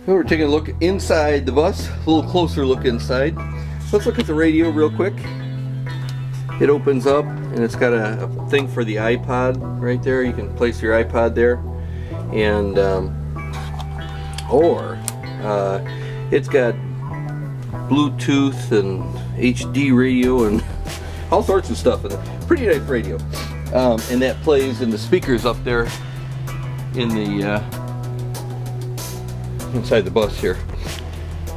We're taking a look inside the bus, a little closer look inside. Let's look at the radio real quick. It opens up and it's got a thing for the iPod right there. You can place your iPod there, and it's got Bluetooth and HD radio and all sorts of stuff in it. Pretty nice radio, and that plays in the speakers up there in the inside the bus here.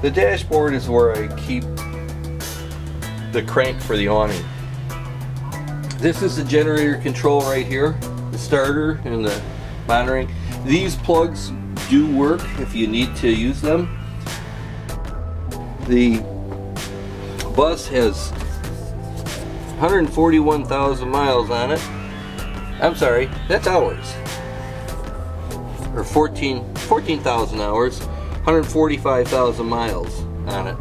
The dashboard is where I keep the crank for the awning. This is the generator control right here, the starter and the monitoring. These plugs do work if you need to use them. The bus has 141,000 miles on it. I'm sorry, that's hours. Or 14,000 hours, 145,000 miles on it.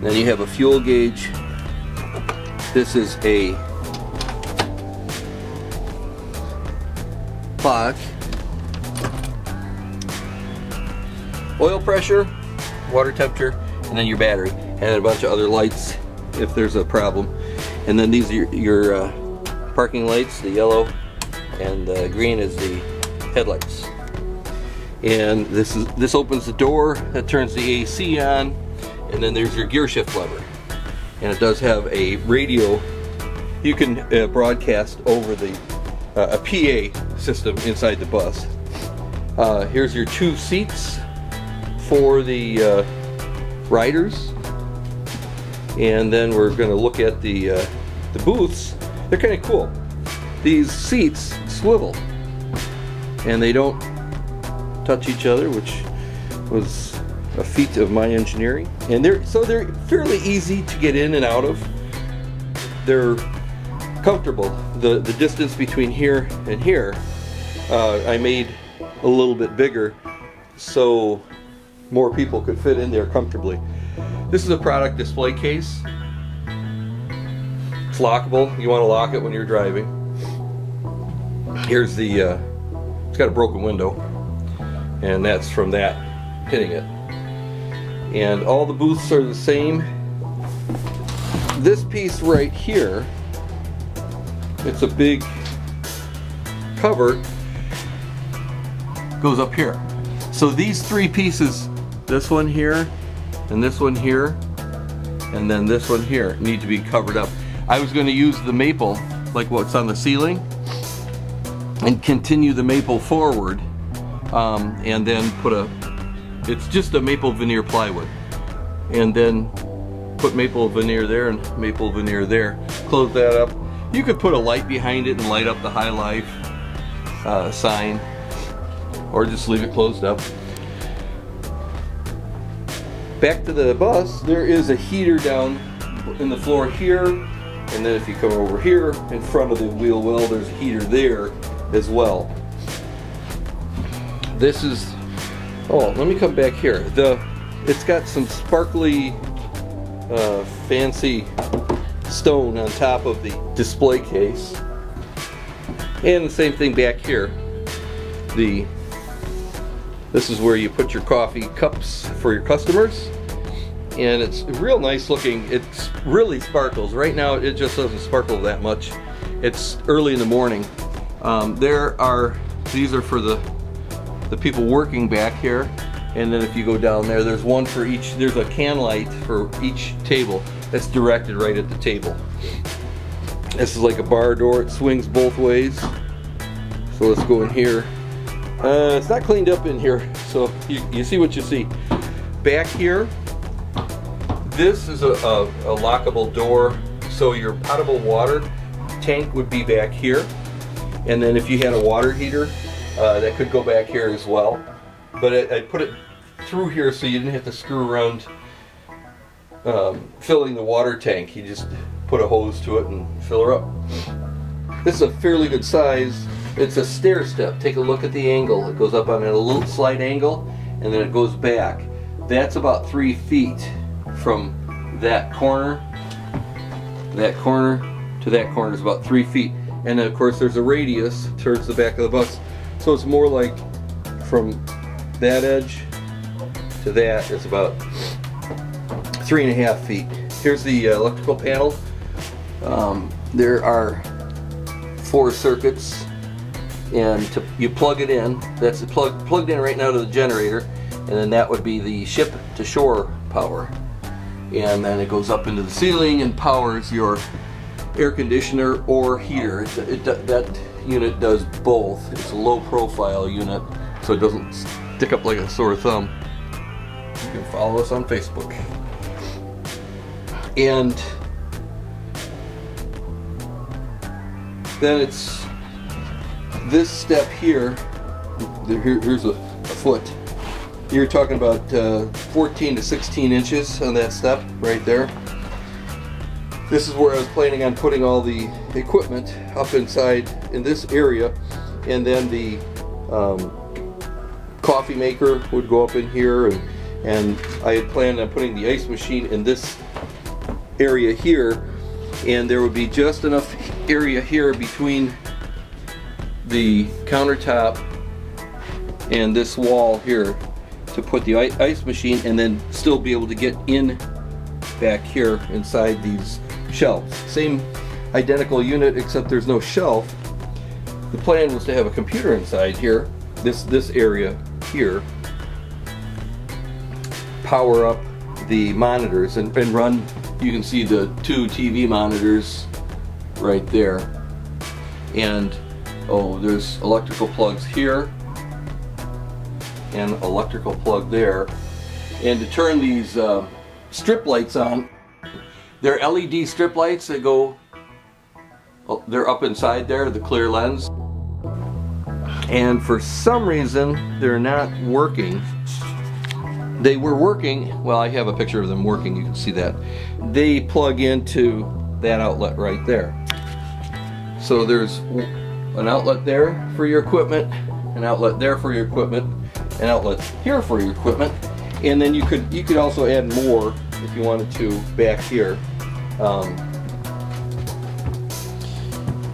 Then you have a fuel gauge. This is a clock. Oil pressure, water temperature, and then your battery, and a bunch of other lights if there's a problem. And then these are your parking lights, the yellow, and the green is the headlights. And this opens the door, that turns the AC on, and then there's your gear shift lever. And it does have a radio. You can broadcast over the a PA system inside the bus. Here's your 2 seats for the riders, and then we're going to look at the booths. They're kind of cool. These seats swivel, and they don't touch each other, which was a feat of my engineering. And they're fairly easy to get in and out of. They're comfortable. The distance between here and here, I made a little bit bigger so more people could fit in there comfortably. This is a product display case. It's lockable. You want to lock it when you're driving. Here's the it's got a broken window, and that's from that hitting it. And all the booths are the same. This piece right here, it's a big cover, goes up here. So these 3 pieces, this one here, and this one here, and then this one here, need to be covered up. I was going to use the maple, like what's on the ceiling, and continue the maple forward, and then put it's just a maple veneer plywood, and then put maple veneer there and maple veneer there. Close that up. You could put a light behind it and light up the high life sign, or just leave it closed up. Back to the bus, there is a heater down in the floor here, and then if you come over here in front of the wheel well, there's a heater there as well. This is, oh, let me come back here. It's got some sparkly fancy stone on top of the display case, and the same thing back here. This is where you put your coffee cups for your customers, and it's real nice looking. It really sparkles. Right now it just doesn't sparkle that much. It's early in the morning. These are for the people working back here, and then if you go down there, there's one for each. There's a can light for each table that's directed right at the table. This is like a bar door. It swings both ways. So let's go in here. It's not cleaned up in here, so you see what you see. Back here, this is a lockable door, so your potable water tank would be back here. And then if you had a water heater, that could go back here as well. But I put it through here so you didn't have to screw around filling the water tank. You just put a hose to it and fill her up. This is a fairly good size. It's a stair step. Take a look at the angle. It goes up on a little slight angle, and then it goes back. That's about 3 feet from that corner to that corner is about 3 feet. And then of course there's a radius towards the back of the bus. So it's more like from that edge to that is about 3.5 feet. Here's the electrical panel. There are 4 circuits, and you plug it in. That's plugged in right now to the generator, and then that would be the ship to shore power. And then it goes up into the ceiling and powers your air conditioner or heater. That unit does both. It's a low profile unit, so it doesn't stick up like a sore thumb. You can follow us on Facebook. And then it's this step here. Here's a foot. You're talking about 14 to 16 inches on that step right there. This is where I was planning on putting all the equipment up inside in this area, and then the coffee maker would go up in here, and I had planned on putting the ice machine in this area here, and there would be just enough area here between the countertop and this wall here to put the ice machine, and then still be able to get in back here inside these shelves. Same identical unit, except there's no shelf. The plan was to have a computer inside here, this area here, power up the monitors and run. You can see the 2 TV monitors right there, and there's electrical plugs here and electrical plug there. And to turn these strip lights on, they're LED strip lights that go, they're up inside there, the clear lens, and for some reason they're not working. They were working, well, I have a picture of them working, you can see that. They plug into that outlet right there. So there's an outlet there for your equipment, an outlet there for your equipment, an outlet here for your equipment, and then you could also add more if you wanted to back here.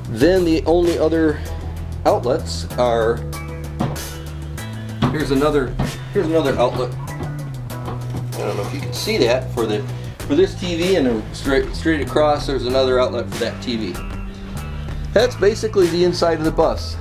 Then the only other outlets are, here's another outlet. I don't know if you can see that for this TV, and then straight across there's another outlet for that TV. That's basically the inside of the bus.